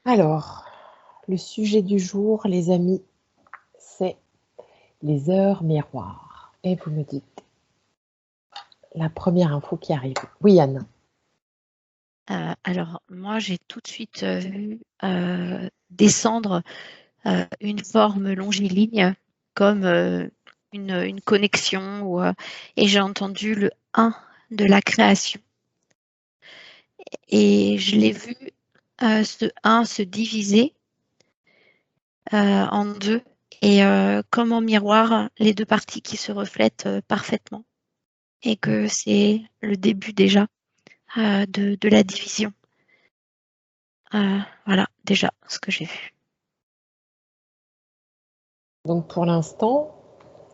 Alors, le sujet du jour, les amis, c'est les heures miroirs. Et vous me dites la première info qui arrive. Oui, Anne. Alors, moi, j'ai tout de suite vu descendre une forme longiligne comme une connexion et j'ai entendu le 1 de la création. Et je l'ai vu ce 1 se diviser en deux et comme en miroir, les deux parties qui se reflètent parfaitement et que c'est le début déjà de la division. Voilà, déjà, ce que j'ai vu. Donc, pour l'instant,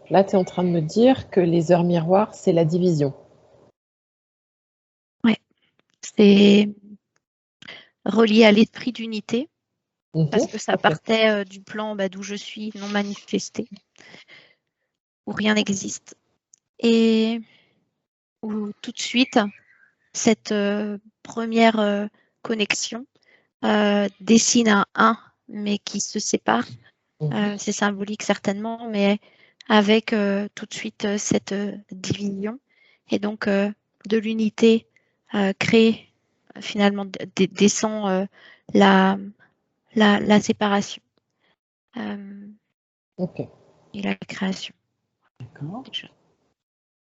là, tu es en train de me dire que les heures miroirs, c'est la division. Ouais, c'est relié à l'esprit d'unité parce que ça partait du plan d'où je suis non manifesté, où rien n'existe. Et où tout de suite, cette première connexion dessine un 1, mais qui se sépare. C'est symbolique certainement, mais avec tout de suite cette division. Et donc, de l'unité crée finalement descend la séparation et la création. D'accord.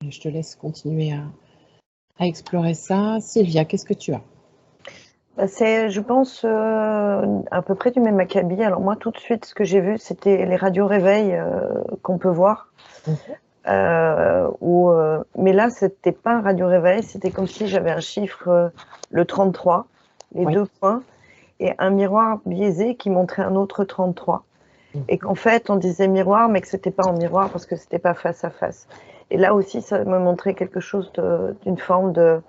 Je te laisse continuer à explorer ça. Sylvia, qu'est-ce que tu as? C'est, je pense, à peu près du même acabit. Alors moi, tout de suite, ce que j'ai vu, c'était les radios réveils qu'on peut voir. Mais là, c'était pas un radio réveil, c'était comme si j'avais un chiffre, le 33, les deux points, et un miroir biaisé qui montrait un autre 33. Et qu'en fait, on disait miroir, mais que c'était pas en miroir parce que c'était pas face à face. Et là aussi, ça me montrait quelque chose d'une forme de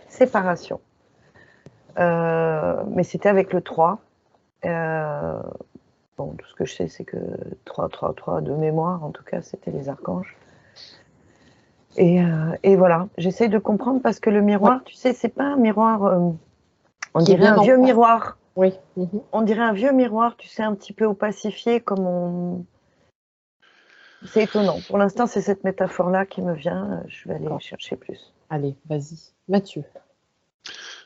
séparation. Mais c'était avec le 3. Bon, tout ce que je sais, c'est que 3, 3, 3 de mémoire, en tout cas, c'était les archanges. Et voilà, j'essaye de comprendre parce que le miroir, tu sais, c'est pas un miroir, on dirait un vieux miroir. Oui. On dirait un vieux miroir, tu sais, un petit peu opacifié, comme on... C'est étonnant. Pour l'instant, c'est cette métaphore-là qui me vient. Je vais aller chercher plus. Allez, vas-y. Mathieu.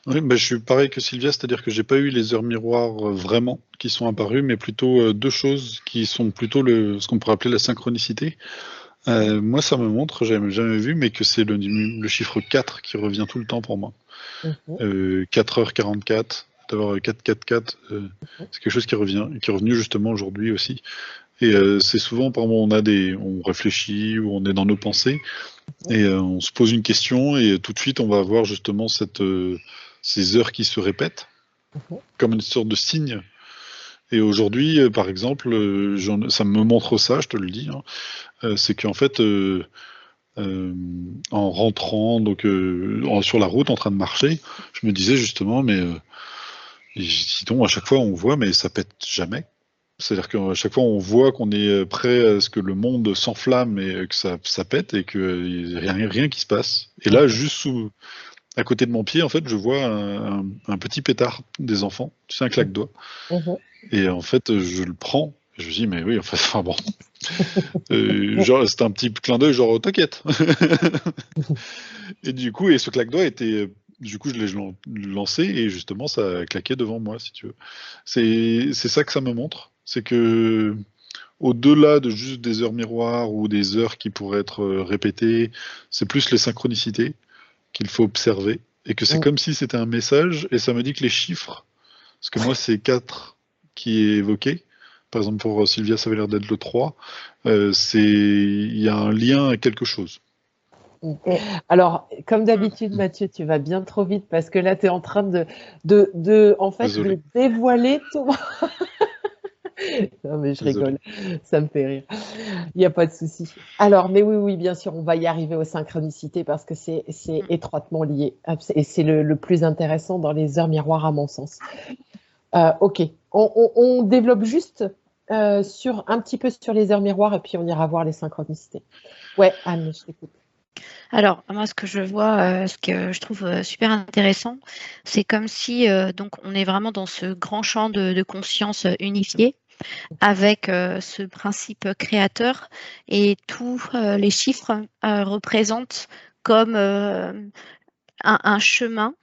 Oui, je suis pareil que Sylvia, c'est-à-dire que j'ai pas eu les heures miroirs vraiment qui sont apparues, mais plutôt deux choses qui sont plutôt ce qu'on pourrait appeler la synchronicité. Moi, ça me montre, j'avais jamais vu, mais que c'est le chiffre 4 qui revient tout le temps pour moi. 4h44, d'avoir 444, c'est quelque chose qui est revenu justement aujourd'hui aussi. Et c'est souvent, par moment, on réfléchit ou on est dans nos pensées et on se pose une question et tout de suite on va avoir justement ces heures qui se répètent comme une sorte de signe. Et aujourd'hui, par exemple, ça me montre ça, je te le dis, c'est qu'en fait, en rentrant donc sur la route en train de marcher, je me disais justement, mais dis donc, à chaque fois on voit, mais ça pète jamais. C'est-à-dire qu'à chaque fois on voit qu'on est prêt à ce que le monde s'enflamme et que ça pète et qu'il n'y a rien qui se passe. Et là, juste à côté de mon pied, en fait, je vois un petit pétard des enfants, tu sais, un claque-doigt. Et en fait, je le prends. Je me dis, mais oui, enfin bon. Genre, c'était un petit clin d'œil, genre, t'inquiète. Et du coup, ce claque-doigt était. Du coup, je l'ai lancé et justement, ça a claqué devant moi, si tu veux. C'est ça que ça me montre. C'est que, au-delà de juste des heures miroirs ou des heures qui pourraient être répétées, c'est plus les synchronicités qu'il faut observer. Et que c'est comme si c'était un message. Et ça me dit que les chiffres, parce que moi, c'est 4 qui est évoqué. Par exemple, pour Sylvia, ça avait l'air d'être le 3. Il y a un lien à quelque chose. Alors, comme d'habitude, Mathieu, tu vas bien trop vite parce que là, tu es en train de dévoiler tout. Non, mais je rigole, ça me fait rire. Il n'y a pas de souci. Alors, mais oui, bien sûr, on va y arriver aux synchronicités parce que c'est étroitement lié. Et c'est le plus intéressant dans les heures miroirs, à mon sens. Ok, on développe juste un petit peu sur les heures miroirs et puis on ira voir les synchronicités. Ouais, Anne, je t'écoute. Alors, moi, ce que je vois, ce que je trouve super intéressant, c'est comme si donc on est vraiment dans ce grand champ de conscience unifié avec ce principe créateur et tous les chiffres représentent comme un chemin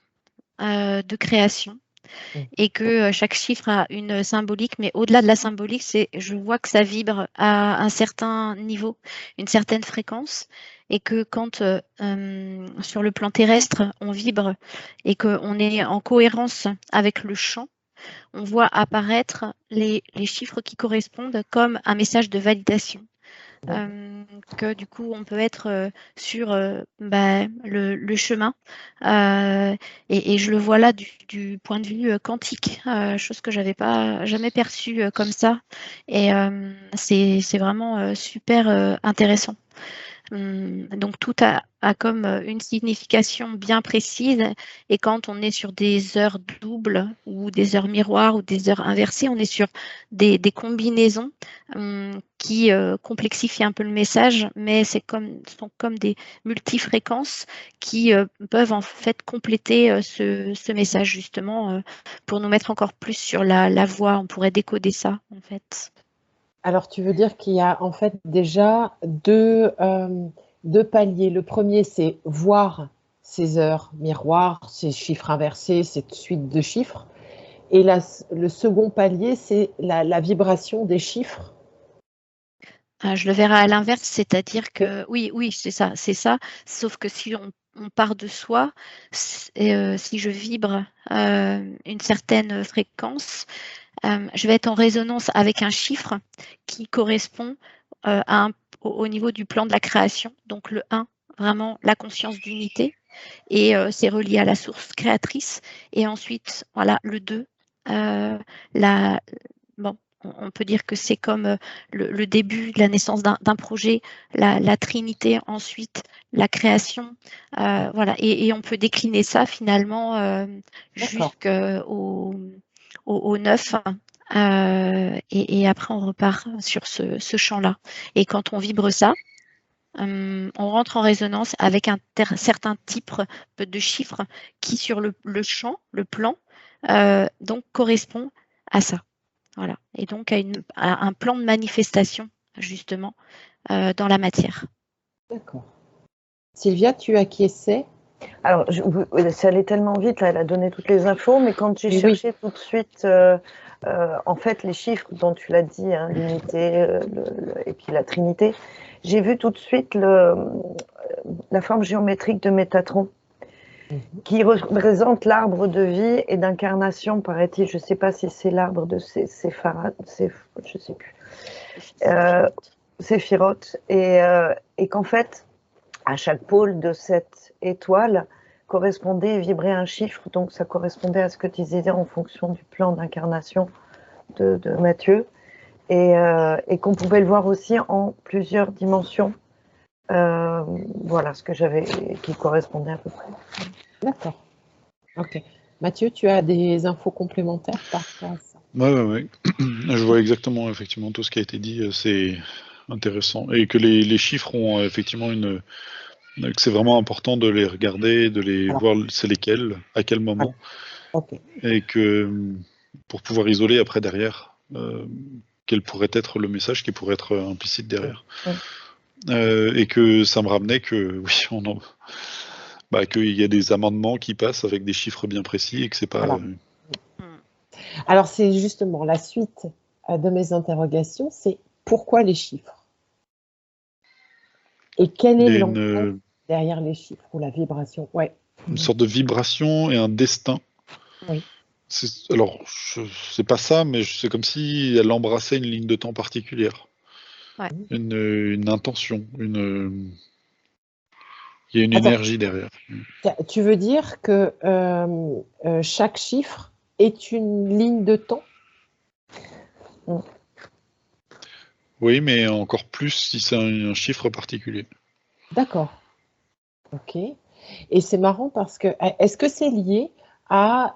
de création et que chaque chiffre a une symbolique, mais au-delà de la symbolique, je vois que ça vibre à un certain niveau, une certaine fréquence, et que quand sur le plan terrestre, on vibre et qu'on est en cohérence avec le champ, on voit apparaître les chiffres qui correspondent comme un message de validation. Que du coup on peut être sur le chemin et je le vois là du point de vue quantique, chose que j'avais pas jamais perçue comme ça et c'est vraiment super intéressant. Donc tout a comme une signification bien précise et quand on est sur des heures doubles ou des heures miroirs ou des heures inversées, on est sur des combinaisons qui complexifient un peu le message, mais sont comme des multifréquences qui peuvent en fait compléter ce message justement pour nous mettre encore plus sur la voie. On pourrait décoder ça en fait. Alors, tu veux dire qu'il y a en fait déjà deux paliers. Le premier, c'est voir ces heures miroirs, ces chiffres inversés, cette suite de chiffres. Et le second palier, c'est la vibration des chiffres. Je le verrai à l'inverse, c'est-à-dire que oui, c'est ça, sauf que si on part de soi, si je vibre une certaine fréquence, je vais être en résonance avec un chiffre qui correspond au niveau du plan de la création. Donc le 1, vraiment la conscience d'unité, et c'est relié à la source créatrice. Et ensuite, voilà, le 2, bon, on peut dire que c'est comme le début de la naissance d'un projet, la Trinité, ensuite la création, voilà, et on peut décliner ça finalement jusqu'au 9. Et après, on repart sur ce champ-là. Et quand on vibre ça, on rentre en résonance avec un certain type de chiffres qui, sur le champ, le plan, donc correspond à ça. Voilà. Et donc à un plan de manifestation, justement, dans la matière. D'accord. Sylvia, tu acquiesçais? Alors, ça allait tellement vite, là, elle a donné toutes les infos, mais quand j'ai cherché tout de suite, en fait, les chiffres dont tu l'as dit, hein, l'unité et puis la trinité, j'ai vu tout de suite la forme géométrique de Métatron, qui représente l'arbre de vie et d'incarnation, paraît-il. Je ne sais pas si c'est l'arbre de Séphiroth, je ne sais plus. Séphiroth, et qu'en fait, à chaque pôle de cette étoile correspondait et vibrait un chiffre, donc ça correspondait à ce que tu disais en fonction du plan d'incarnation de Mathieu, et qu'on pouvait le voir aussi en plusieurs dimensions. Voilà ce que j'avais, qui correspondait à peu près. D'accord. Ok. Mathieu, tu as des infos complémentaires par rapport à ça? Oui. Je vois exactement, effectivement, tout ce qui a été dit. C'est intéressant. Et que les chiffres ont effectivement que c'est vraiment important de les regarder, de les voir, c'est lesquels, à quel moment. Okay. Et que pour pouvoir isoler après derrière, quel pourrait être le message qui pourrait être implicite derrière. Et que ça me ramenait que, oui, qu'il y a des amendements qui passent avec des chiffres bien précis et que c'est pas... Voilà. Alors, c'est justement la suite de mes interrogations, c'est pourquoi les chiffres? Et quel est l'enjeu derrière les chiffres ou la vibration? Ouais. Une sorte de vibration et un destin. Oui. Alors, c'est pas ça, mais c'est comme si elle embrassait une ligne de temps particulière. Ouais. Une intention, il y a une énergie derrière. Tu veux dire que chaque chiffre est une ligne de temps? Oui, mais encore plus si c'est un chiffre particulier. D'accord. Ok. Et c'est marrant parce que, est-ce que c'est lié à,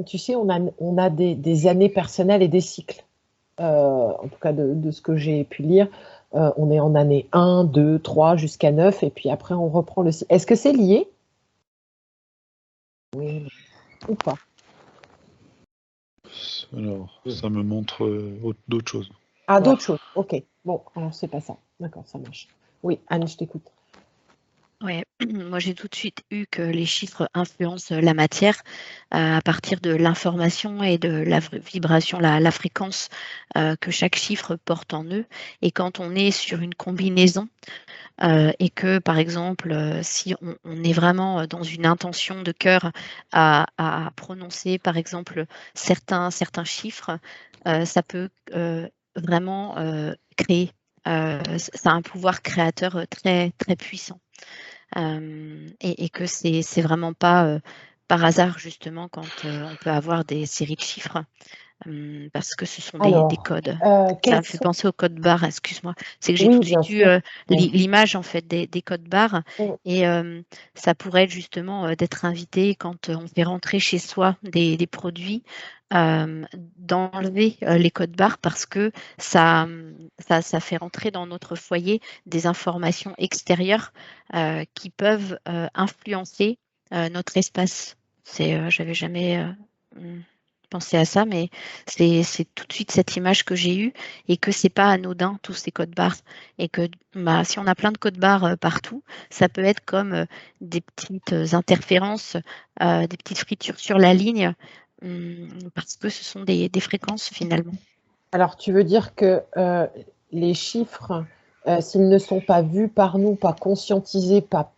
tu sais, on a des années personnelles et des cycles, en tout cas de ce que j'ai pu lire, on est en année 1, 2, 3 jusqu'à 9 et puis après on reprend le cycle. Est-ce que c'est lié? Oui, ou pas? Alors, ça me montre d'autres choses. Ah, d'autres choses. Ok. Bon, alors c'est pas ça. D'accord, ça marche. Oui, Anne, je t'écoute. Ouais, moi j'ai tout de suite eu que les chiffres influencent la matière à partir de l'information et de la vibration, la fréquence que chaque chiffre porte en eux. Et quand on est sur une combinaison et que, par exemple, si on est vraiment dans une intention de cœur à prononcer, par exemple, certains chiffres, ça peut vraiment créer. Ça a un pouvoir créateur très, très puissant. Et que c'est vraiment pas par hasard, justement, quand on peut avoir des séries de chiffres. Parce que ce sont des Alors, codes. Ça quels me fait sont... penser aux codes barres, excuse-moi. C'est que j'ai Oui, tout de bien suite eu sûr. l'image en fait des codes barres Mm. et ça pourrait être justement d'être invité quand on fait rentrer chez soi des produits, d'enlever les codes barres parce que ça fait rentrer dans notre foyer des informations extérieures qui peuvent influencer notre espace. J'avais jamais pensé à ça, mais c'est tout de suite cette image que j'ai eue et que c'est pas anodin tous ces codes barres et que si on a plein de codes barres partout, ça peut être comme des petites interférences, des petites fritures sur la ligne parce que ce sont des fréquences finalement. Alors, tu veux dire que les chiffres, s'ils ne sont pas vus par nous, pas conscientisés, pas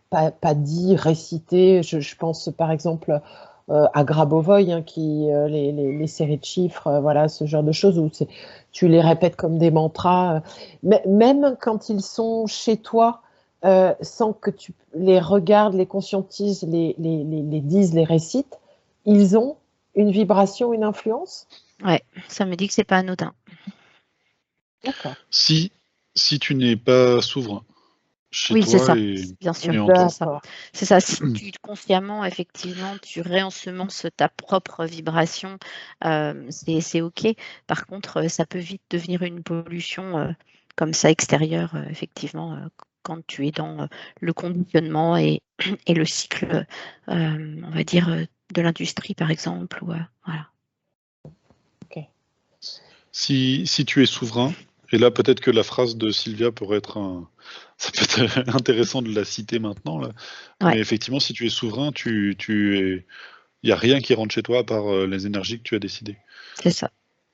dits, récités, je pense par exemple à Grabovoi, hein, les séries de chiffres, voilà, ce genre de choses où tu les répètes comme des mantras, mais même quand ils sont chez toi, sans que tu les regardes, les conscientises, les dises, les récites, ils ont une vibration, une influence? Ouais, ça me dit que c'est pas anodin. D'accord. Si tu n'es pas souverain chez Oui, c'est toi ça, et bien sûr, en toi. c'est ça. Si tu consciemment, effectivement, tu réensemences ta propre vibration, c'est OK. Par contre, ça peut vite devenir une pollution comme ça extérieure, effectivement, quand tu es dans le conditionnement et le cycle, on va dire, de l'industrie, par exemple. Ou, voilà. Ok. Si tu es souverain, et là peut-être que la phrase de Sylvia pourrait être ça peut être intéressant de la citer maintenant, là. Ouais. Mais effectivement, si tu es souverain, il n'y a rien qui rentre chez toi à part les énergies que tu as décidées. C'est ça.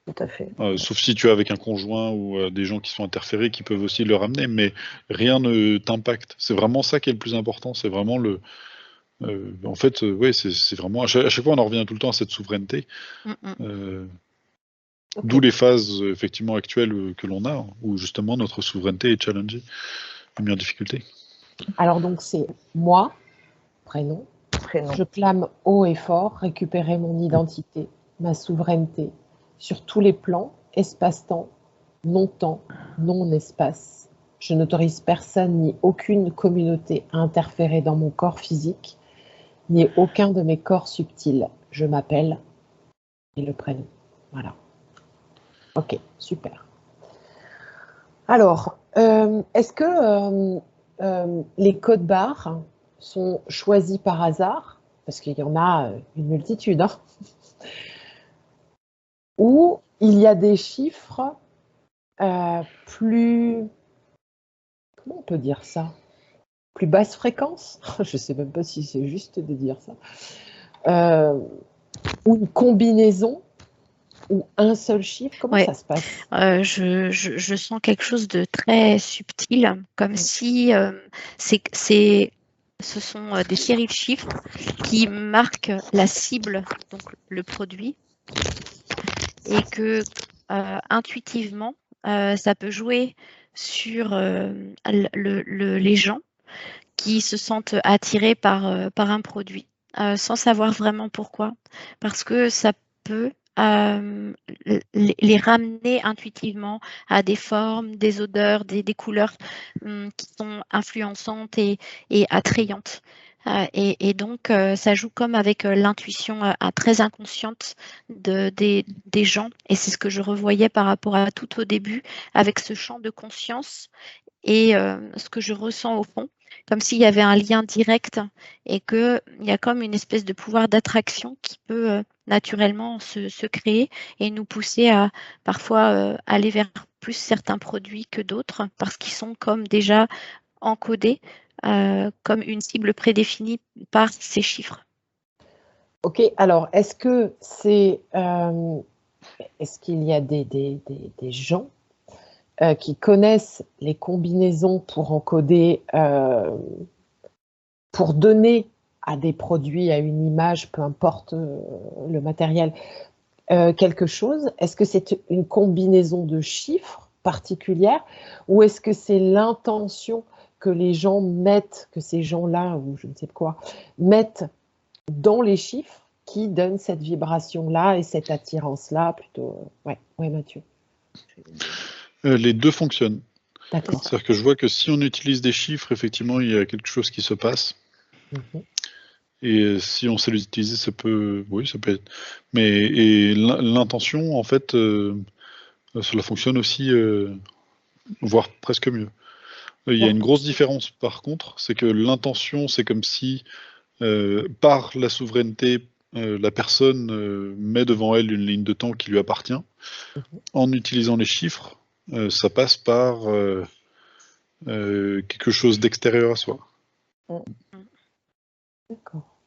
Tout à fait. Sauf si tu es avec un conjoint ou des gens qui sont interférés qui peuvent aussi le ramener, mais rien ne t'impacte. C'est vraiment ça qui est le plus important. C'est vraiment en fait, ouais, c'est vraiment. À chaque fois, on en revient tout le temps à cette souveraineté. Okay. D'où les phases effectivement actuelles que l'on a, hein, où justement notre souveraineté est challengée, mis en difficulté. Alors donc c'est moi, prénom. Je clame haut et fort récupérer mon identité, ma souveraineté, sur tous les plans, espace-temps, non-temps, non-espace. Je n'autorise personne ni aucune communauté à interférer dans mon corps physique, ni aucun de mes corps subtils. Je m'appelle et le prénom. Voilà. Ok, super. Alors, est-ce que les codes barres sont choisis par hasard? Parce qu'il y en a une multitude. Hein, ou il y a des chiffres plus... Comment on peut dire ça? Plus basse fréquence? Je ne sais même pas si c'est juste de dire ça. Ou une combinaison ou un seul chiffre, comment ça se passe? Je sens quelque chose de très subtil, comme si ce sont des séries de chiffres qui marquent la cible, donc le produit, et que intuitivement, ça peut jouer sur les gens qui se sentent attirés par un produit, sans savoir vraiment pourquoi, parce que ça peut les ramener intuitivement à des formes, des odeurs, des couleurs qui sont influençantes et attrayantes. Et donc, ça joue comme avec l'intuition très inconsciente des gens. Et c'est ce que je revoyais par rapport à tout au début, avec ce champ de conscience et ce que je ressens au fond, comme s'il y avait un lien direct et qu'il y a comme une espèce de pouvoir d'attraction qui peut naturellement se créer et nous pousser à parfois aller vers plus certains produits que d'autres parce qu'ils sont comme déjà encodés comme une cible prédéfinie par ces chiffres. Ok, alors est-ce qu'il y a des gens qui connaissent les combinaisons pour encoder, pour donner à des produits, à une image, peu importe le matériel, quelque chose? Est-ce que c'est une combinaison de chiffres particulière ou est-ce que c'est l'intention que les gens mettent, que ces gens-là, ou je ne sais quoi, mettent dans les chiffres qui donnent cette vibration-là et cette attirance-là plutôt? Ouais, Mathieu. Les deux fonctionnent. D'accord. C'est-à-dire que je vois que si on utilise des chiffres, effectivement, il y a quelque chose qui se passe. Et si on sait les utiliser, ça peut être. Mais l'intention, en fait, cela fonctionne aussi, voire presque mieux. Il y a une grosse différence, par contre, c'est que l'intention, c'est comme si, par la souveraineté, la personne met devant elle une ligne de temps qui lui appartient. En utilisant les chiffres, ça passe par quelque chose d'extérieur à soi. D'accord.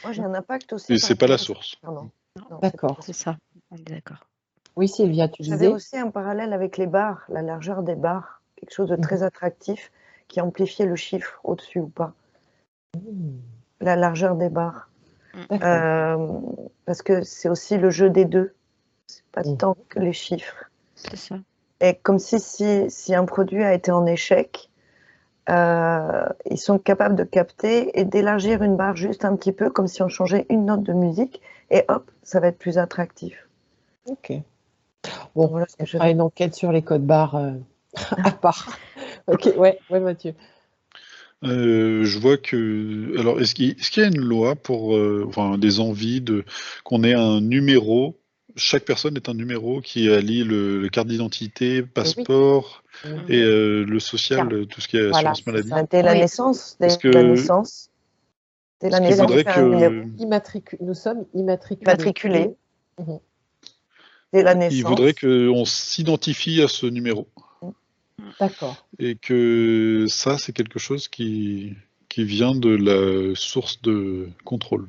Moi, j'ai un impact aussi. Et c'est pas la source. Pardon. Non, D'accord. C'est ça, on est d'accord. Oui, Sylvia, tu J'avais disais? aussi un parallèle avec les barres, la largeur des barres, quelque chose de très attractif qui amplifiait le chiffre au-dessus ou pas. La largeur des barres. Parce que c'est aussi le jeu des deux. C'est pas tant que les chiffres. C'est ça. Et comme si un produit a été en échec, ils sont capables de capter et d'élargir une barre juste un petit peu, comme si on changeait une note de musique, et hop, ça va être plus attractif. Ok. Bon, voilà, on fera une enquête sur les codes barres à part. Ok, ouais, Mathieu. Je vois que. Alors, est-ce qu'il y a une loi pour des envies qu'on ait un numéro? Chaque personne est un numéro qui allie le carte d'identité, passeport et le social, tout ce qui est assurance maladie. Dès la naissance, dès la naissance, nous sommes immatriculés. Dès la naissance. Il voudrait qu'on s'identifie à ce numéro. D'accord. Et que ça, c'est quelque chose qui vient de la source de contrôle.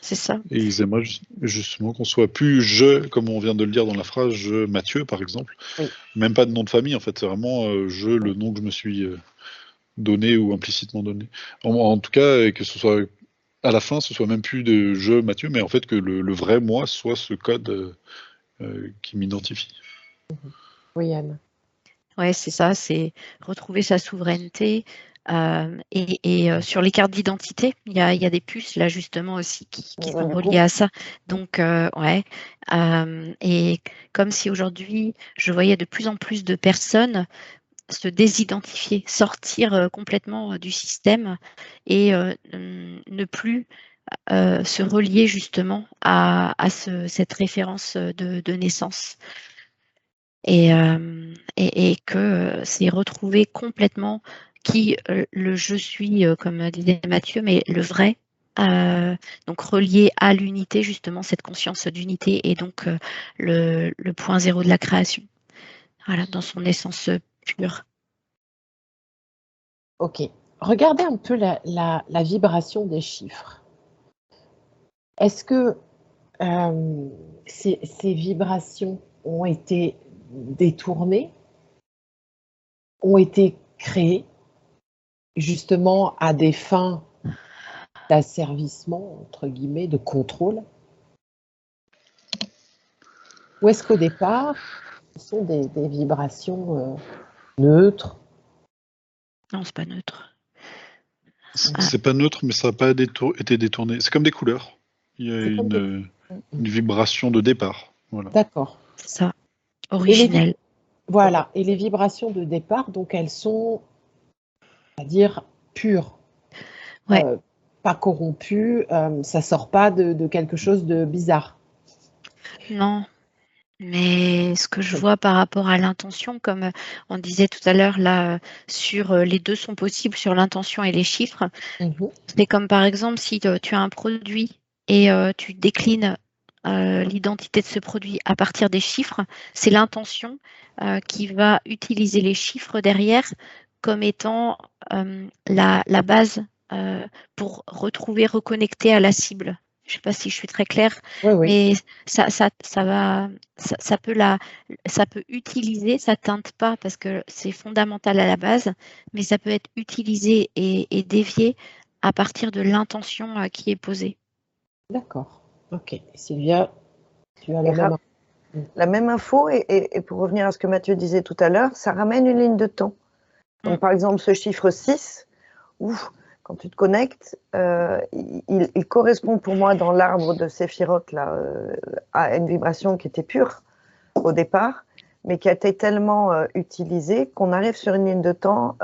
C'est ça. Et ils aimeraient justement qu'on soit plus je, comme on vient de le dire dans la phrase, je Mathieu par exemple. Même pas de nom de famille en fait, c'est vraiment je, le nom que je me suis donné ou implicitement donné. En tout cas, que ce soit à la fin, ce soit même plus de je Mathieu, mais en fait que le vrai moi soit ce code qui m'identifie. Oui, Anne. Ouais, c'est ça, c'est retrouver sa souveraineté. Et sur les cartes d'identité, il y a des puces là justement aussi qui sont reliées à ça. Donc, et comme si aujourd'hui, je voyais de plus en plus de personnes se désidentifier, sortir complètement du système et ne plus se relier justement à cette référence de naissance. Et que c'est retrouver complètement qui le je suis, comme disait Mathieu, mais le vrai, donc relié à l'unité, justement, cette conscience d'unité et donc le point zéro de la création. Voilà, dans son essence pure. Ok. Regardez un peu la vibration des chiffres. Est-ce que ces vibrations ont été détournées, ont été créées justement à des fins d'asservissement, entre guillemets, de contrôle? Ou est-ce qu'au départ, ce sont des vibrations neutres? Non, c'est pas neutre. C'est pas neutre, mais ça n'a pas été détourné. C'est comme des couleurs. Il y a une vibration de départ. Voilà. D'accord. C'est ça, originel. Voilà. Et les vibrations de départ, donc elles sont, on va dire, pures. Ouais. Pas corrompu, ça sort pas de quelque chose de bizarre. Non, mais ce que je vois par rapport à l'intention, comme on disait tout à l'heure, là, sur les deux sont possibles, sur l'intention et les chiffres, c'est comme par exemple si tu as un produit et tu déclines l'identité de ce produit à partir des chiffres, c'est l'intention qui va utiliser les chiffres derrière comme étant la base pour retrouver, reconnecter à la cible. Je ne sais pas si je suis très claire, mais ça peut utiliser, ça teinte pas parce que c'est fondamental à la base, mais ça peut être utilisé et dévié à partir de l'intention qui est posée. D'accord. Ok. Sylvia, tu as la même info, et pour revenir à ce que Mathieu disait tout à l'heure, ça ramène une ligne de temps. Donc, par exemple, ce chiffre 6, quand tu te connectes, il correspond pour moi dans l'arbre de Séphiroth là, à une vibration qui était pure au départ, mais qui a été tellement utilisée qu'on arrive sur une ligne de temps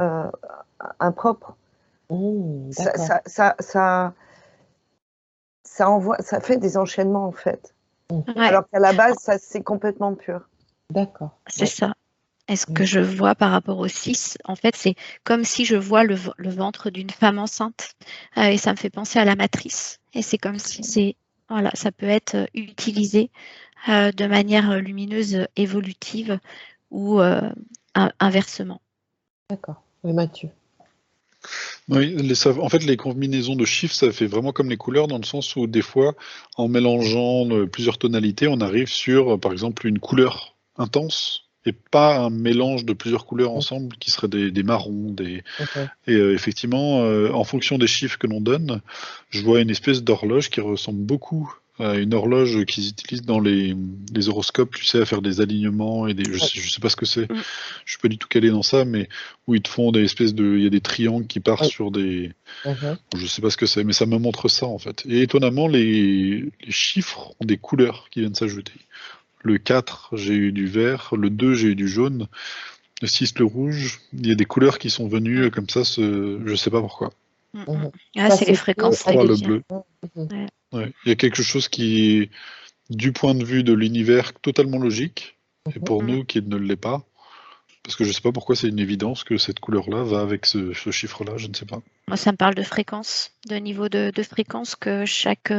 impropre. Ça fait des enchaînements en fait. Alors qu'à la base, c'est complètement pur. D'accord. C'est ça. Et ce que je vois par rapport au 6, en fait, c'est comme si je vois le ventre d'une femme enceinte. Et ça me fait penser à la matrice. Et c'est comme si ça peut être utilisé de manière lumineuse, évolutive ou inversement. D'accord. Oui, Mathieu. Oui, en fait, les combinaisons de chiffres, ça fait vraiment comme les couleurs, dans le sens où des fois, en mélangeant plusieurs tonalités, on arrive sur, par exemple, une couleur intense, et pas un mélange de plusieurs couleurs ensemble, qui seraient des marrons. Et effectivement, en fonction des chiffres que l'on donne, je vois une espèce d'horloge qui ressemble beaucoup à une horloge qu'ils utilisent dans les horoscopes, tu sais, à faire des alignements, et je sais pas ce que c'est, je suis pas du tout calé dans ça, mais où ils te font des espèces il y a des triangles qui partent sur des... Je sais pas ce que c'est, mais ça me montre ça en fait. Et étonnamment, les chiffres ont des couleurs qui viennent s'ajouter. Le 4, j'ai eu du vert, le 2, j'ai eu du jaune, le 6, le rouge, il y a des couleurs qui sont venues comme ça, je sais pas pourquoi. C'est les fréquences. 3, le bleu. Ouais. Il y a quelque chose qui, du point de vue de l'univers, totalement logique, et pour nous qui ne l'est pas, parce que je sais pas pourquoi c'est une évidence que cette couleur-là va avec ce chiffre-là, je ne sais pas. Moi, ça me parle de fréquence, de niveau de fréquence, que chaque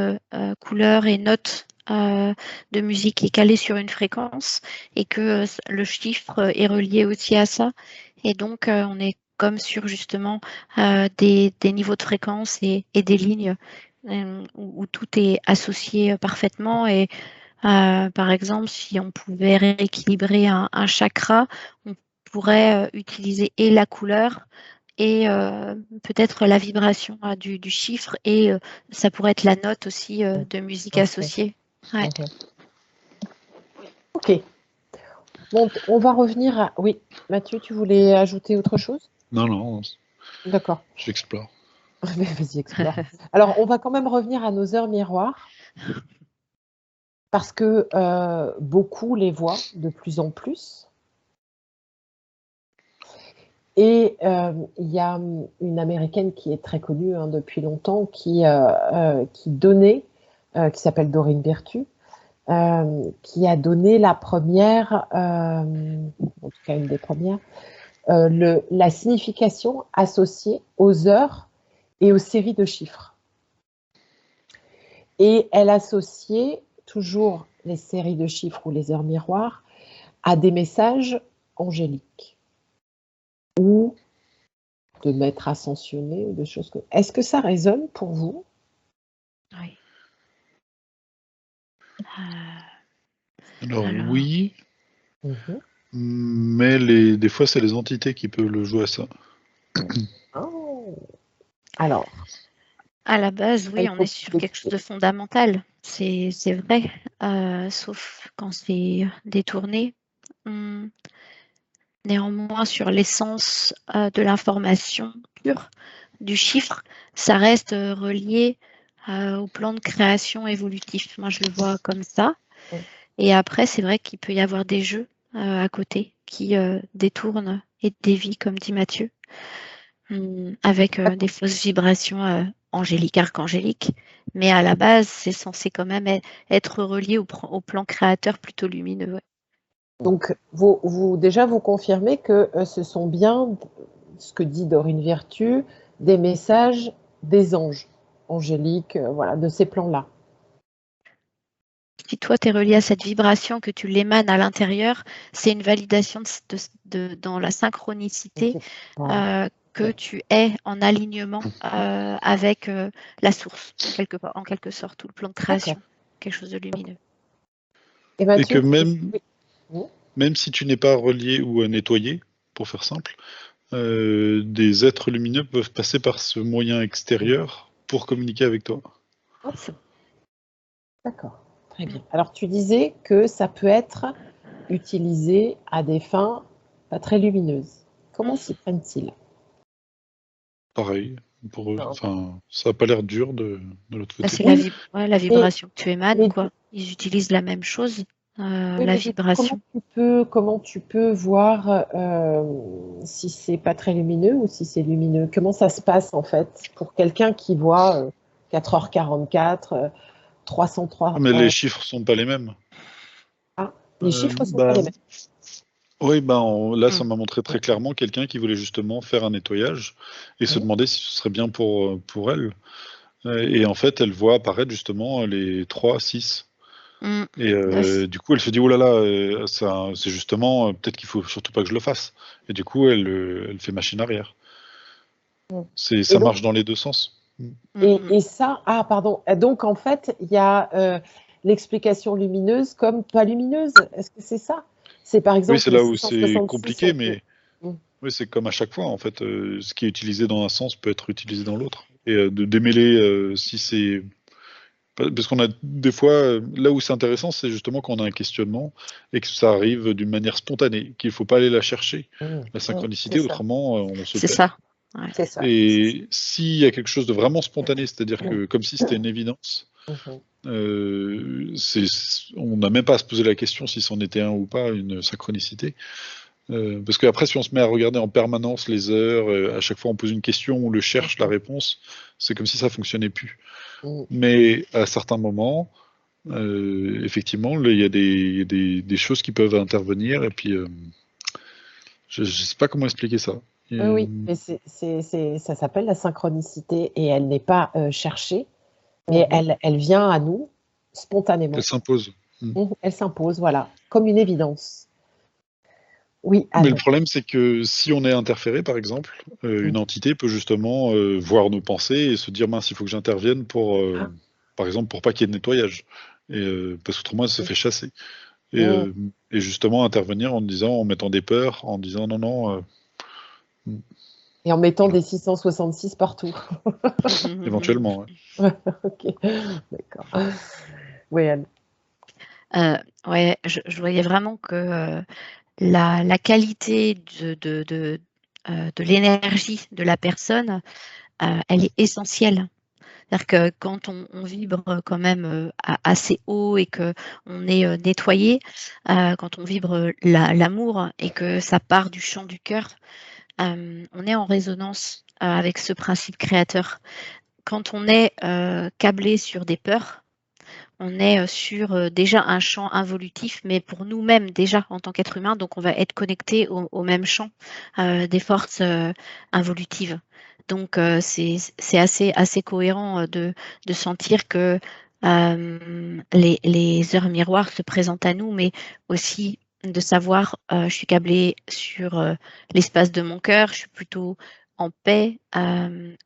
couleur et note de musique est calée sur une fréquence et que le chiffre est relié aussi à ça. Et donc, on est comme sur justement des niveaux de fréquence et des lignes où tout est associé parfaitement. Et par exemple, si on pouvait rééquilibrer un chakra, on pourrait utiliser et la couleur et peut-être la vibration du chiffre, et ça pourrait être la note aussi de musique associée. Ouais. Ok. Bon, on va revenir à... Oui, Mathieu, tu voulais ajouter autre chose? Non. D'accord. J'explore. Vas-y, explore. Alors, on va quand même revenir à nos heures miroirs, parce que beaucoup les voient de plus en plus. Et il y a une Américaine qui est très connue depuis longtemps, qui donnait, qui s'appelle Doreen Virtue, qui a donné la première, en tout cas une des premières, la signification associée aux heures et aux séries de chiffres. Et elle associait toujours les séries de chiffres ou les heures miroirs à des messages angéliques ou de maîtres ascensionnés ou de choses que... Est-ce que ça résonne pour vous? Oui. Alors oui, mais des fois c'est les entités qui peuvent le jouer à ça. Oh. Alors, à la base, oui, on est sur quelque chose de fondamental. C'est vrai, sauf quand c'est détourné. Néanmoins, sur l'essence de l'information pure, du chiffre, ça reste relié au plan de création évolutif. Moi, je le vois comme ça. Et après, c'est vrai qu'il peut y avoir des jeux à côté qui détournent et dévient, comme dit Mathieu. avec des fausses vibrations angéliques, archangéliques. Mais à la base, c'est censé quand même être relié au plan créateur plutôt lumineux. Ouais. Donc, déjà, vous confirmez que ce sont bien, ce que dit Dorine Virtue, des messages des anges angéliques, voilà, de ces plans-là. Si toi, tu es relié à cette vibration, que tu l'émanes à l'intérieur, c'est une validation dans la synchronicité que tu es en alignement avec la source, en quelque sorte, ou le plan de création, quelque chose de lumineux. Et que même si tu n'es pas relié ou nettoyé, pour faire simple, des êtres lumineux peuvent passer par ce moyen extérieur pour communiquer avec toi. D'accord, très bien. Alors tu disais que ça peut être utilisé à des fins pas très lumineuses. Comment s'y prennent-ils? Pareil, pour eux. Enfin, ça n'a pas l'air dur de l'autre côté. C'est la vibration que tu émanes, quoi. Ils utilisent la même chose, la vibration. Comment tu peux voir si c'est pas très lumineux ou si c'est lumineux? Comment ça se passe en fait pour quelqu'un qui voit 4h44, 303? Mais les chiffres sont pas les mêmes. Ah, les chiffres sont pas les mêmes. Oui, là, ça m'a montré très clairement quelqu'un qui voulait justement faire un nettoyage et se demander si ce serait bien pour elle. Et en fait, elle voit apparaître justement les 3, 6. Et du coup, elle se dit, oh là là, c'est justement, peut-être qu'il faut surtout pas que je le fasse. Et du coup, elle fait machine arrière. Ça marche dans les deux sens. Et ça, pardon. Donc, en fait, il y a l'explication lumineuse comme pas lumineuse. Est-ce que c'est ça? C'est par exemple. Oui, c'est là où c'est compliqué, mais oui, c'est comme à chaque fois, en fait. Ce qui est utilisé dans un sens peut être utilisé dans l'autre. Et de démêler si c'est. Parce qu'on a des fois, là où c'est intéressant, c'est justement quand on a un questionnement et que ça arrive d'une manière spontanée, qu'il ne faut pas aller la chercher, la synchronicité, autrement on se perd. C'est ça. Ouais. Et s'il y a quelque chose de vraiment spontané, c'est-à-dire que comme si c'était une évidence, on n'a même pas à se poser la question si c'en était un ou pas, une synchronicité. Parce qu'après, si on se met à regarder en permanence les heures, à chaque fois on pose une question, on le cherche la réponse, c'est comme si ça fonctionnait plus. Mais à certains moments, effectivement, il y a des choses qui peuvent intervenir, et puis je ne sais pas comment expliquer ça. Oui, mais ça s'appelle la synchronicité et elle n'est pas cherchée, mais elle vient à nous spontanément. Elle s'impose. Elle s'impose, voilà, comme une évidence. Oui, mais le problème, c'est que si on est interféré, par exemple, une entité peut justement voir nos pensées et se dire, mince, il faut que j'intervienne pour, par exemple, pour pas qu'il y ait de nettoyage. Parce qu'autrement, elle se fait chasser. Et justement, intervenir en mettant des peurs, en disant non, non. Et en mettant des 666 partout. Éventuellement, Ok, d'accord. Oui, Anne. Ouais, je voyais vraiment que la qualité de l'énergie de la personne, elle est essentielle. C'est-à-dire que quand on vibre quand même assez haut et qu'on est nettoyé, quand on vibre l'amour et que ça part du champ du cœur, on est en résonance avec ce principe créateur. Quand on est câblé sur des peurs, on est sur déjà un champ involutif, mais pour nous-mêmes déjà en tant qu'être humain, donc on va être connecté au même champ des forces involutives. Donc c'est assez cohérent de sentir que les heures miroirs se présentent à nous, mais aussi de savoir je suis câblée sur l'espace de mon cœur, je suis plutôt en paix,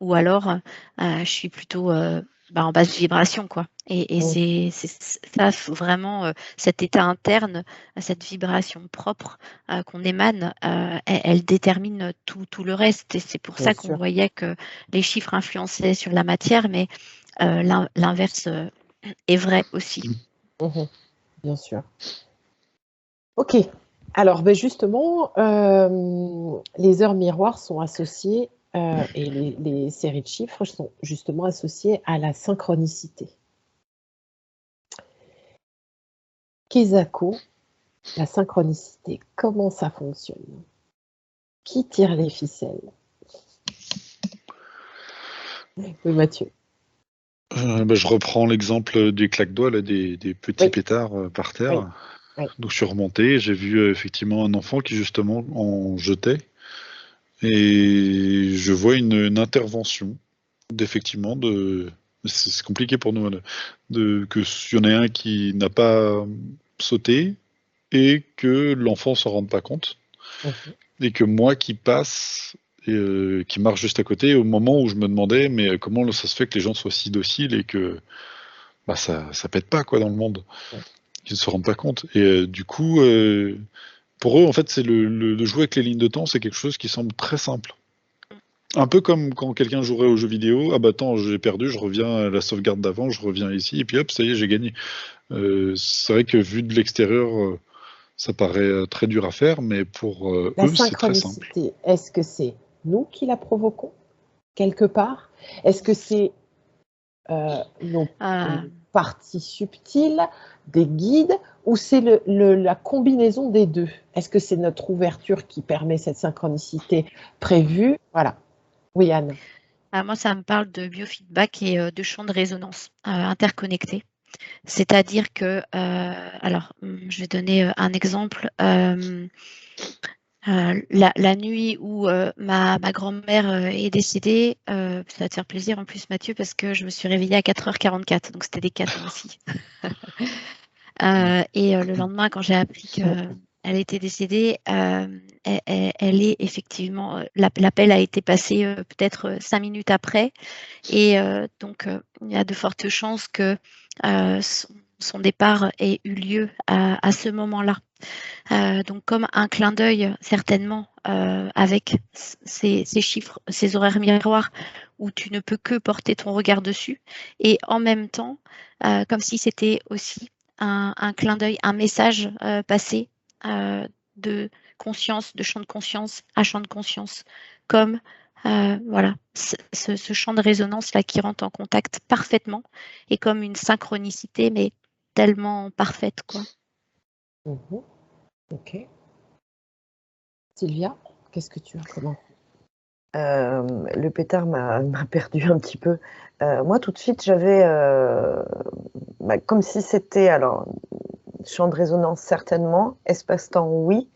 ou alors je suis plutôt en basse vibration, quoi. Et c'est ça vraiment cet état interne, cette vibration propre qu'on émane, elle détermine tout le reste. Et c'est pour ça qu'on voyait que les chiffres influençaient sur la matière, mais l'inverse est vrai aussi. Bien sûr. Ok. Alors, justement, les heures miroirs sont associées et les séries de chiffres sont justement associées à la synchronicité. Kesako, la synchronicité, comment ça fonctionne? Qui tire les ficelles? Oui, Mathieu. Je reprends l'exemple des claques-doigts, là, des petits Oui. pétards par terre. Oui. Oui. Donc je suis remonté, j'ai vu effectivement un enfant qui justement en jetait. Et je vois une intervention d'effectivement de. C'est compliqué pour nous, que s'il y en a un qui n'a pas sauté et que l'enfant s'en rende pas compte. Et que moi qui passe et qui marche juste à côté, au moment où je me demandais mais comment ça se fait que les gens soient si dociles et que ça pète pas quoi dans le monde, qu'ils ne se rendent pas compte. Et du coup, pour eux en fait c'est le jouer avec les lignes de temps, c'est quelque chose qui semble très simple. Un peu comme quand quelqu'un jouerait aux jeux vidéo, ah bah attends, j'ai perdu, je reviens à la sauvegarde d'avant, je reviens ici, et puis hop, ça y est, j'ai gagné. C'est vrai que vu de l'extérieur, ça paraît très dur à faire, mais pour La eux, c'est très simple. synchronicité, est-ce que c'est nous qui la provoquons quelque part? Est-ce que c'est nos parties subtiles, des guides, ou c'est la combinaison des deux? Est-ce que c'est notre ouverture qui permet cette synchronicité prévue? Voilà. Oui, Anne. Moi, ça me parle de biofeedback et de champs de résonance interconnectés. C'est-à-dire que, alors, je vais donner un exemple. La nuit où ma grand-mère est décédée, ça va te faire plaisir en plus, Mathieu, parce que je me suis réveillée à 4h44, donc c'était des 4 aussi. Et le lendemain, quand j'ai appris qu'elle était décédée, elle est effectivement, l'appel a été passé peut-être 5 minutes après. Et donc, il y a de fortes chances que son départ ait eu lieu à ce moment-là. Donc, comme un clin d'œil, certainement, avec ces chiffres, ces horaires miroirs, où tu ne peux que porter ton regard dessus, et en même temps, comme si c'était aussi un clin d'œil, un message passé de conscience, de champ de conscience à champ de conscience, comme voilà, ce champ de résonance-là qui rentre en contact parfaitement, et comme une synchronicité, mais tellement parfaite, quoi. Ok. Sylvia, qu'est-ce que tu as comment? Le pétard m'a perdu un petit peu. Moi, tout de suite, j'avais comme si c'était, alors, champ de résonance certainement, espace-temps oui.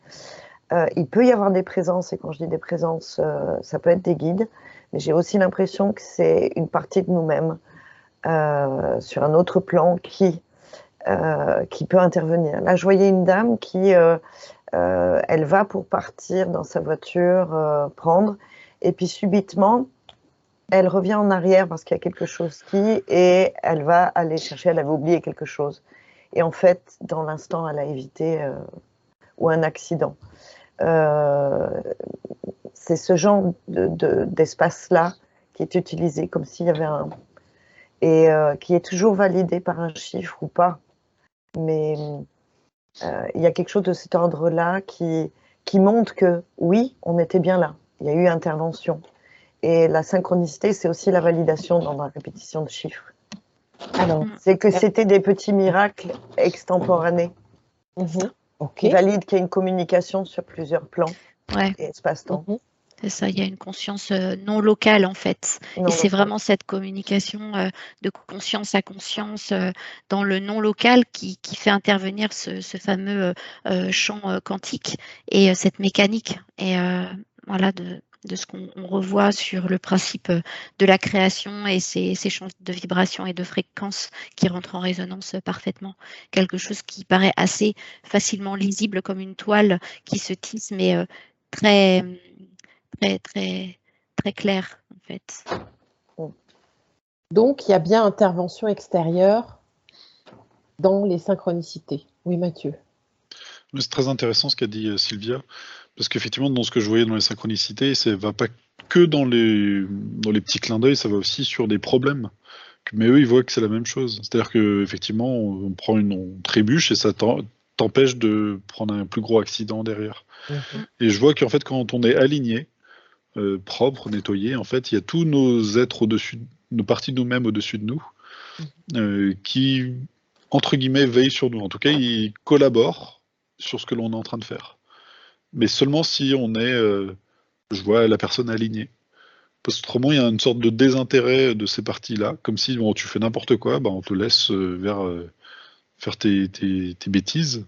Il peut y avoir des présences, et quand je dis des présences, ça peut être des guides, mais j'ai aussi l'impression que c'est une partie de nous-mêmes sur un autre plan qui peut intervenir. Là, je voyais une dame qui, elle va pour partir dans sa voiture, prendre, et puis subitement, elle revient en arrière parce qu'il y a quelque chose et elle va aller chercher, elle avait oublié quelque chose. Et en fait, dans l'instant, elle a évité ou un accident. C'est ce genre d'espace-là qui est utilisé comme s'il y avait un... et qui est toujours validé par un chiffre ou pas. Mais il y a quelque chose de cet ordre-là qui montre que oui, on était bien là. Il y a eu intervention. Et la synchronicité, c'est aussi la validation dans la répétition de chiffres. Alors, c'est que c'était des petits miracles extemporanés qui valident qu'il y a une communication sur plusieurs plans et espace-temps. C'est ça, il y a une conscience non locale en fait. Et c'est vraiment cette communication de conscience à conscience dans le non local qui fait intervenir ce fameux champ quantique et cette mécanique. Et voilà, de ce qu'on revoit sur le principe de la création et ces champs de vibrations et de fréquences qui rentrent en résonance parfaitement. Quelque chose qui paraît assez facilement lisible comme une toile qui se tisse, mais très clair en fait. Donc, il y a bien intervention extérieure dans les synchronicités. Oui, Mathieu. C'est très intéressant ce qu'a dit Sylvia, parce qu'effectivement, dans ce que je voyais dans les synchronicités, ça ne va pas que dans les petits clins d'œil, ça va aussi sur des problèmes. Mais eux, ils voient que c'est la même chose. C'est-à-dire qu'effectivement, on trébuche et ça t'empêche de prendre un plus gros accident derrière. Et je vois qu'en fait, quand on est aligné, propre, nettoyé, en fait, il y a tous nos êtres au-dessus, nos parties de nous-mêmes au-dessus de nous, qui, entre guillemets, veillent sur nous. En tout cas, ils collaborent sur ce que l'on est en train de faire. Mais seulement si on est, je vois la personne alignée. Parce qu'autrement, il y a une sorte de désintérêt de ces parties-là, comme si bon, tu fais n'importe quoi, on te laisse faire tes bêtises.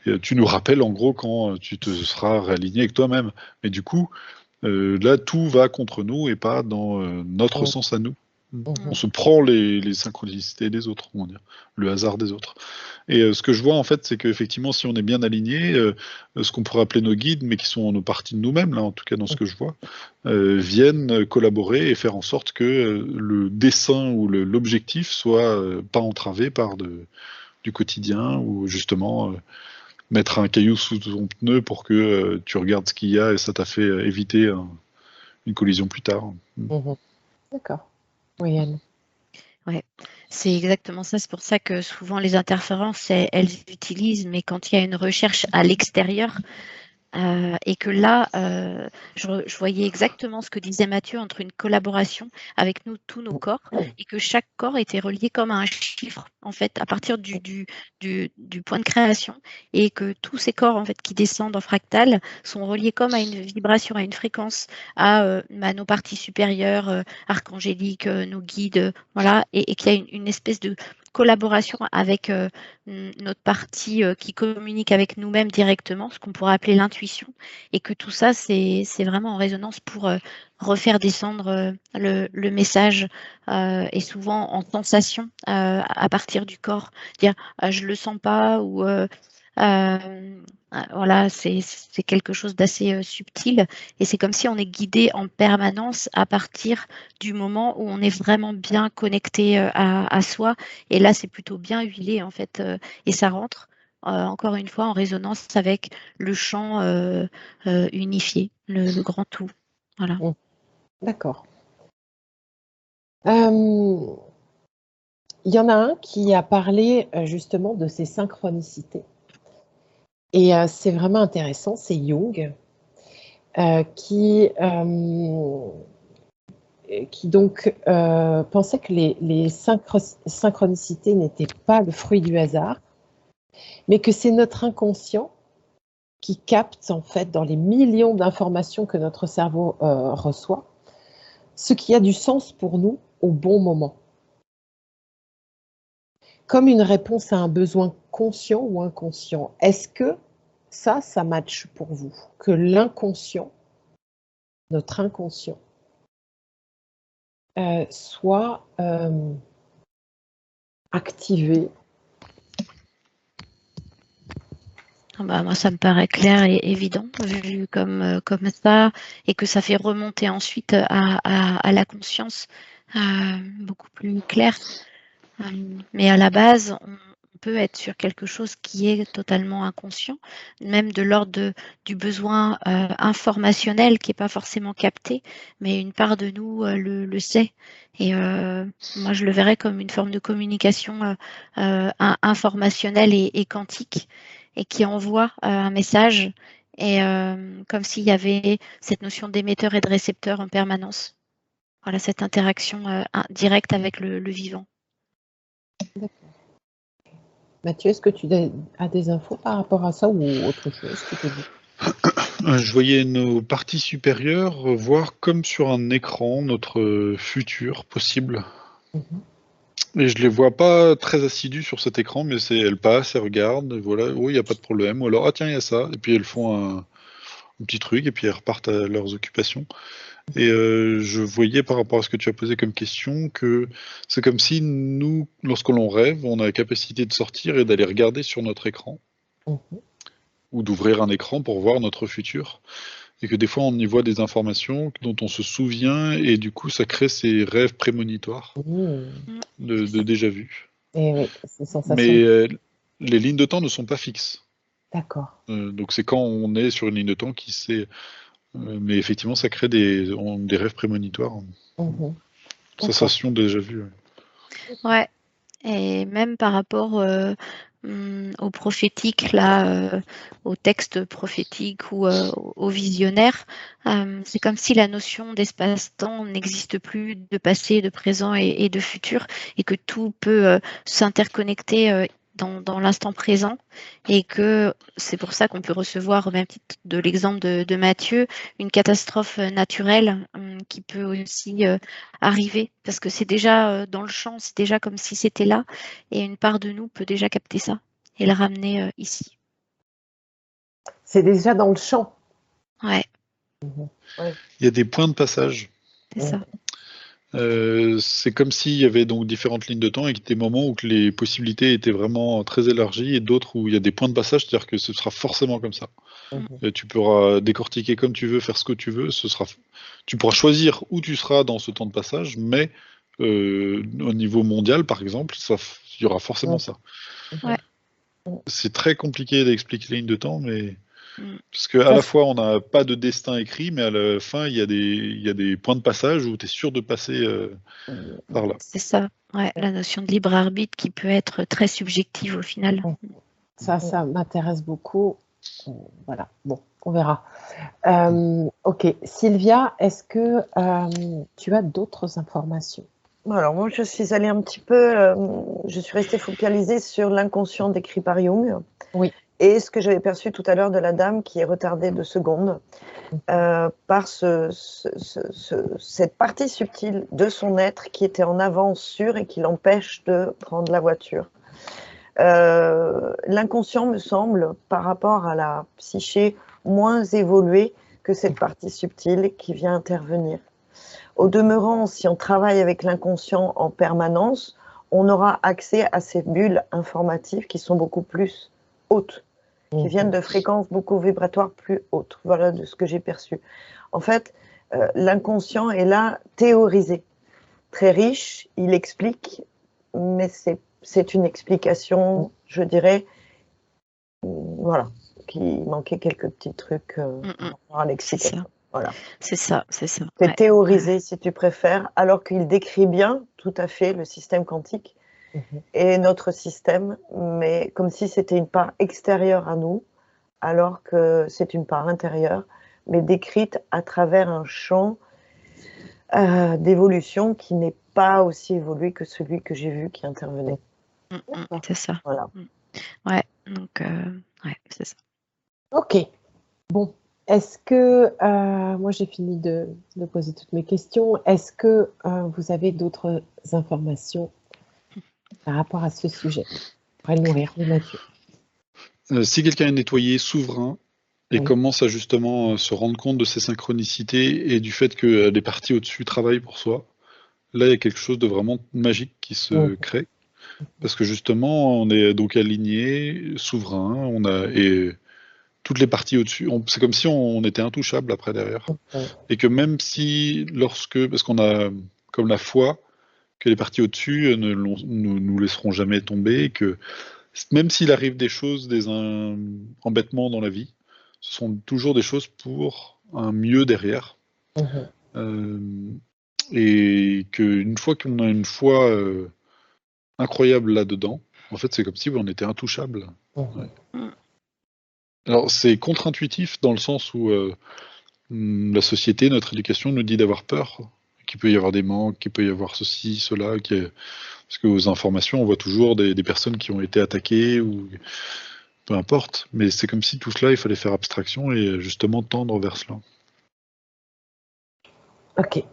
Et tu nous rappelles en gros quand tu te seras réaligné avec toi-même. Mais du coup, là, tout va contre nous et pas dans notre sens à nous. On se prend les synchronicités des autres, comment dire, le hasard des autres. Et ce que je vois en fait, c'est qu'effectivement, si on est bien aligné, ce qu'on pourrait appeler nos guides, mais qui sont nos parties de nous-mêmes, là, en tout cas dans ce que je vois, viennent collaborer et faire en sorte que le dessin ou l'objectif soit pas entravé par du quotidien ou justement mettre un caillou sous ton pneu pour que tu regardes ce qu'il y a et ça t'a fait éviter une collision plus tard. D'accord. Oui, Anne. Ouais, c'est exactement ça. C'est pour ça que souvent les interférences, elles utilisent, mais quand il y a une recherche à l'extérieur, et que là, je voyais exactement ce que disait Mathieu entre une collaboration avec nous, tous nos corps, et que chaque corps était relié comme à un chiffre, en fait, à partir du point de création, et que tous ces corps, en fait, qui descendent en fractal, sont reliés comme à une vibration, à une fréquence, à nos parties supérieures, archangéliques, nos guides, voilà, et qu'il y a une espèce de collaboration avec notre partie qui communique avec nous-mêmes directement, ce qu'on pourrait appeler l'intuition, et que tout ça, c'est vraiment en résonance pour refaire descendre le message, et souvent en sensation à partir du corps, dire je le sens pas, ou voilà, c'est quelque chose d'assez subtil, et c'est comme si on est guidé en permanence à partir du moment où on est vraiment bien connecté à soi, et là c'est plutôt bien huilé en fait, et ça rentre encore une fois en résonance avec le champ unifié, le grand tout. Voilà. D'accord. Il y en a un qui a parlé justement de ces synchronicités. Et c'est vraiment intéressant, c'est Jung, qui donc pensait que les synchronicités n'étaient pas le fruit du hasard, mais que c'est notre inconscient qui capte en fait dans les millions d'informations que notre cerveau reçoit, ce qui a du sens pour nous au bon moment. Comme une réponse à un besoin conscient ou inconscient. Est-ce que ça match pour vous? Que l'inconscient, notre inconscient, soit activé? Moi, ça me paraît clair et évident, vu comme ça, et que ça fait remonter ensuite à la conscience beaucoup plus clair. Mais à la base, on peut être sur quelque chose qui est totalement inconscient, même de l'ordre du besoin informationnel qui n'est pas forcément capté, mais une part de nous le sait. Et moi, je le verrais comme une forme de communication informationnelle et quantique, et qui envoie un message, et comme s'il y avait cette notion d'émetteur et de récepteur en permanence. Voilà, cette interaction directe avec le vivant. D'accord. Mathieu, est-ce que tu as des infos par rapport à ça ou autre chose qui te dit? Je voyais nos parties supérieures voir comme sur un écran notre futur possible. Et je les vois pas très assidus sur cet écran, mais elles passent, elles regardent, et voilà, oui, il n'y a pas de problème. Ou alors, ah tiens, il y a ça. Et puis elles font un petit truc, et puis elles repartent à leurs occupations. Et je voyais par rapport à ce que tu as posé comme question que c'est comme si nous, lorsque l'on rêve, on a la capacité de sortir et d'aller regarder sur notre écran, ou d'ouvrir un écran pour voir notre futur. Et que des fois, on y voit des informations dont on se souvient, et du coup, ça crée ces rêves prémonitoires de déjà-vu. Et oui, ces sensations. Mais les lignes de temps ne sont pas fixes. D'accord. Donc c'est quand on est sur une ligne de temps qui sait. Mais effectivement, ça crée des rêves prémonitoires. Sensation de déjà-vu. Ouais. Et même par rapport au prophétique, là, au texte prophétique ou au visionnaire, c'est comme si la notion d'espace-temps n'existe plus, de passé, de présent et de futur, et que tout peut s'interconnecter dans l'instant présent, et que c'est pour ça qu'on peut recevoir, au même titre de l'exemple de Mathieu, une catastrophe naturelle qui peut aussi arriver, parce que c'est déjà dans le champ, c'est déjà comme si c'était là, et une part de nous peut déjà capter ça et le ramener ici. C'est déjà dans le champ. Ouais. Il y a des points de passage. C'est ça. C'est comme s'il y avait donc différentes lignes de temps et qu'il y a des moments où que les possibilités étaient vraiment très élargies et d'autres où il y a des points de passage, c'est-à-dire que ce sera forcément comme ça. Tu pourras décortiquer comme tu veux, faire ce que tu veux, tu pourras choisir où tu seras dans ce temps de passage, mais au niveau mondial, par exemple, il y aura forcément ça. Ouais. C'est très compliqué d'expliquer les lignes de temps, mais parce qu'à la fois on n'a pas de destin écrit, mais à la fin il y a des points de passage où tu es sûr de passer par là. C'est ça, ouais, la notion de libre arbitre qui peut être très subjective au final. Ça m'intéresse beaucoup. Voilà, bon, on verra. Ok, Sylvia, est-ce que tu as d'autres informations? Alors moi, je suis allée un petit peu, je suis restée focalisée sur l'inconscient décrit par Jung. Oui. Et ce que j'avais perçu tout à l'heure de la dame qui est retardée de secondes par cette partie subtile de son être qui était en avance sur et qui l'empêche de prendre la voiture. L'inconscient me semble, par rapport à la psyché, moins évoluée que cette partie subtile qui vient intervenir. Au demeurant, si on travaille avec l'inconscient en permanence, on aura accès à ces bulles informatives qui sont beaucoup plus hautes, qui viennent de fréquences beaucoup vibratoires plus hautes. Voilà de ce que j'ai perçu. En fait, l'inconscient est là théorisé, très riche, il explique, mais c'est une explication, je dirais, voilà, qui manquait quelques petits trucs à l'explication. Voilà. C'est ça. C'est théorisé, si tu préfères, alors qu'il décrit bien, tout à fait, le système quantique et notre système, mais comme si c'était une part extérieure à nous, alors que c'est une part intérieure, mais décrite à travers un champ d'évolution qui n'est pas aussi évolué que celui que j'ai vu qui intervenait. C'est ça. Voilà. Ouais, donc, ouais, c'est ça. Ok, bon. Est-ce que, moi j'ai fini de poser toutes mes questions, est-ce que vous avez d'autres informations par rapport à ce sujet? Pour le nourrir, oui, Mathieu. Si quelqu'un est nettoyé, souverain, et commence à justement se rendre compte de ses synchronicités et du fait que les parties au-dessus travaillent pour soi, là il y a quelque chose de vraiment magique qui se crée. Parce que justement, on est donc aligné, souverain, et toutes les parties au-dessus, c'est comme si on était intouchable après derrière. Et que même si, parce qu'on a comme la foi, que les parties au-dessus ne nous laisseront jamais tomber, et que même s'il arrive des choses, des embêtements dans la vie, ce sont toujours des choses pour un mieux derrière. Et qu'une fois qu'on a une foi incroyable là-dedans, en fait, c'est comme si on était intouchable. Alors, c'est contre-intuitif dans le sens où la société, notre éducation nous dit d'avoir peur, qu'il peut y avoir des manques, qu'il peut y avoir ceci, cela, parce qu'aux informations, on voit toujours des personnes qui ont été attaquées, ou peu importe, mais c'est comme si tout cela, il fallait faire abstraction et justement tendre vers cela. Ok,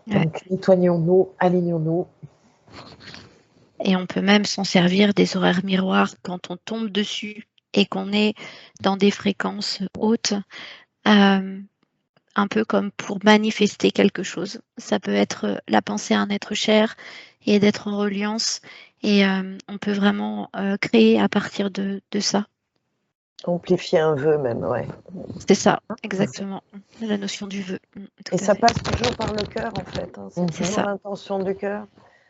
donc nettoyons-nous, alignons-nous. Et on peut même s'en servir des horaires miroirs quand on tombe dessus et qu'on est dans des fréquences hautes, un peu comme pour manifester quelque chose. Ça peut être la pensée à un être cher et d'être en reliance, et on peut vraiment créer à partir de ça. Amplifier un vœu même, ouais. C'est ça, exactement, la notion du vœu. Et ça passe toujours par le cœur, en fait. Hein. C'est toujours l'intention du cœur.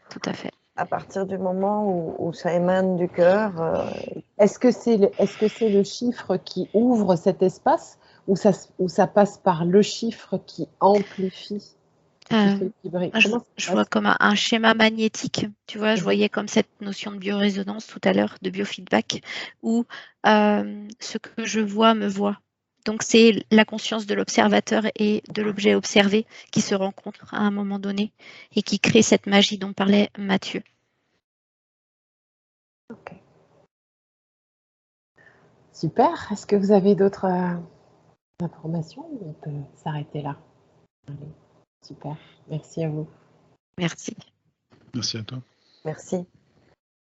Tout à fait. À partir du moment où ça émane du cœur. Est-ce que c'est le chiffre qui ouvre cet espace, ou ça passe par le chiffre qui amplifie, qui fait vibrer? Je vois comme un schéma magnétique, tu vois, je voyais comme cette notion de biorésonance tout à l'heure, de biofeedback, où ce que je vois me voit. Donc c'est la conscience de l'observateur et de l'objet observé qui se rencontrent à un moment donné et qui crée cette magie dont parlait Mathieu. Ok. Super. Est-ce que vous avez d'autres informations? On peut s'arrêter là. Allez. Super. Merci à vous. Merci. Merci à toi. Merci.